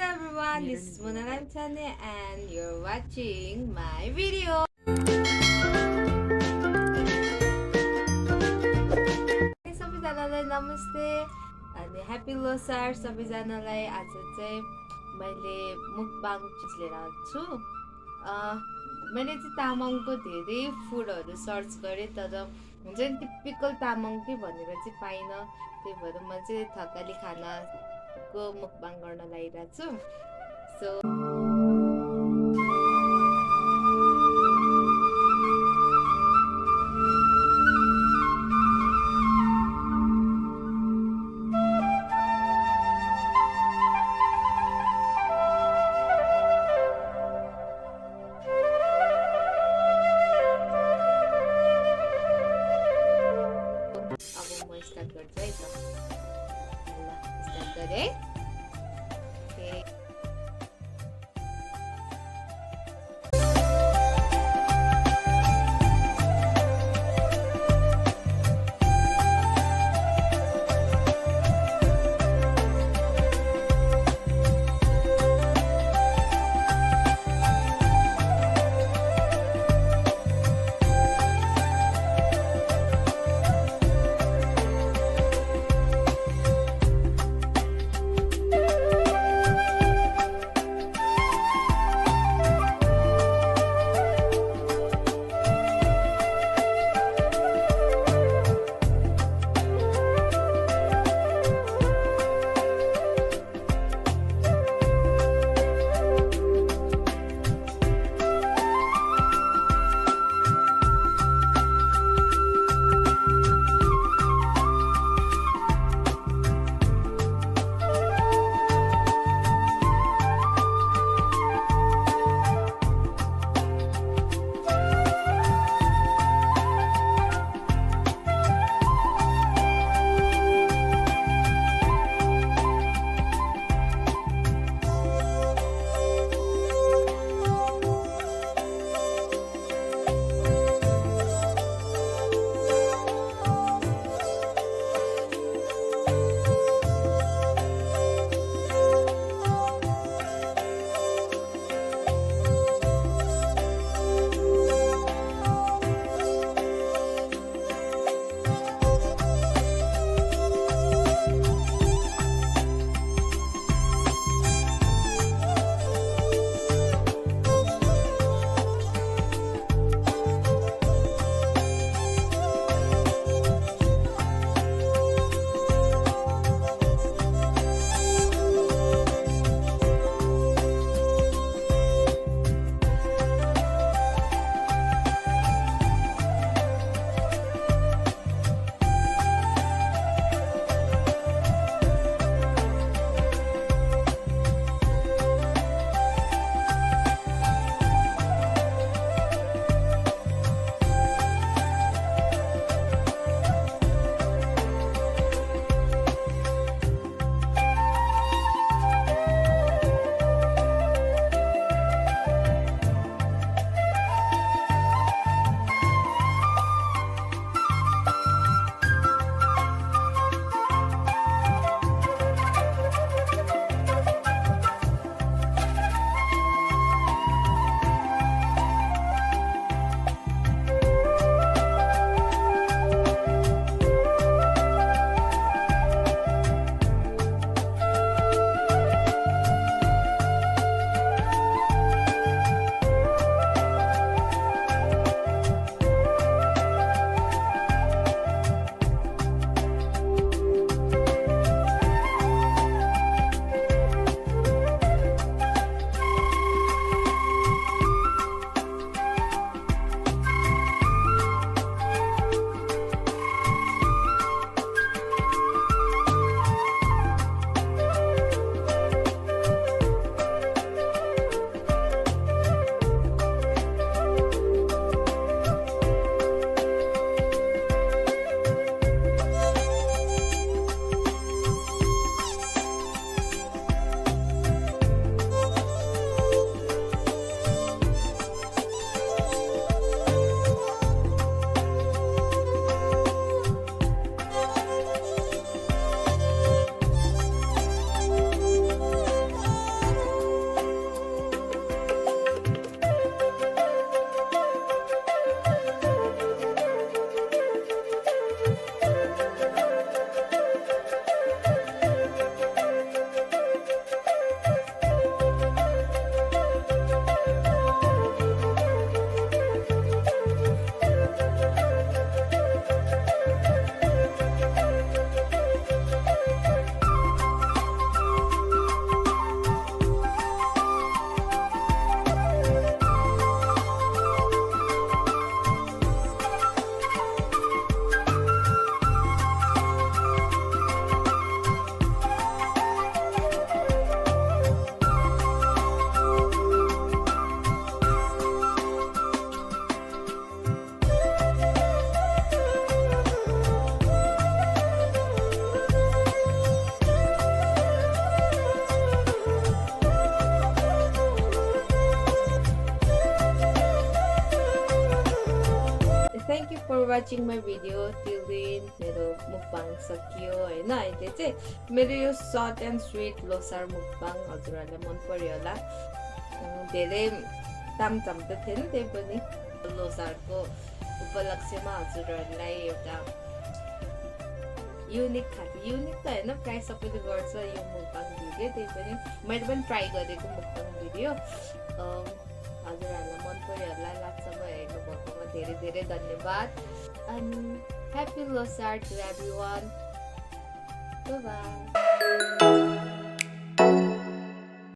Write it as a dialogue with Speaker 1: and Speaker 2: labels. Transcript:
Speaker 1: everyone, this is Monaram Chane and you're watching my video. सबैजनालाई नमस्ते अनि happy Losar सबैजनालाई। आज चाहिँ मैले मुकबाङ चिज लिएर आएको छु। मैले चाहिँ तामाङको धेरै फुडहरू सर्च गरेँ तर हुन्छ नि टिपिकल तामाङकै भनेर चाहिँ पाइनँ। त्यही भएर म चाहिँ थकाली खानाको मुकबाङ गर्न लागिरहेको छु। सो स्टार्ट गर्छ है त। ल स्टार्ट गरे है। For watching my video till then मेरो मुकबाङ सकियो होइन अहिले चाहिँ मेरो यो short and sweet Losar mukbang हजुरहरूलाई मन पर्यो होला धेरै तामझाम त थिएन त्यही पनि लोसारको उपलक्ष्यमा हजुरहरूलाई एउटा युनिक त होइन प्रायः सबैले गर्छ यो मुकबाङ भिडियो त्यही पनि मैले पनि ट्राई गरेको मुकबाङ भिडियो हजुरहरूलाई मन पर्यो होला लास्टसम्म हेर्नु भएकोमा धेरै धेरै धन्यवाद अनि happy Losar to everyone bye by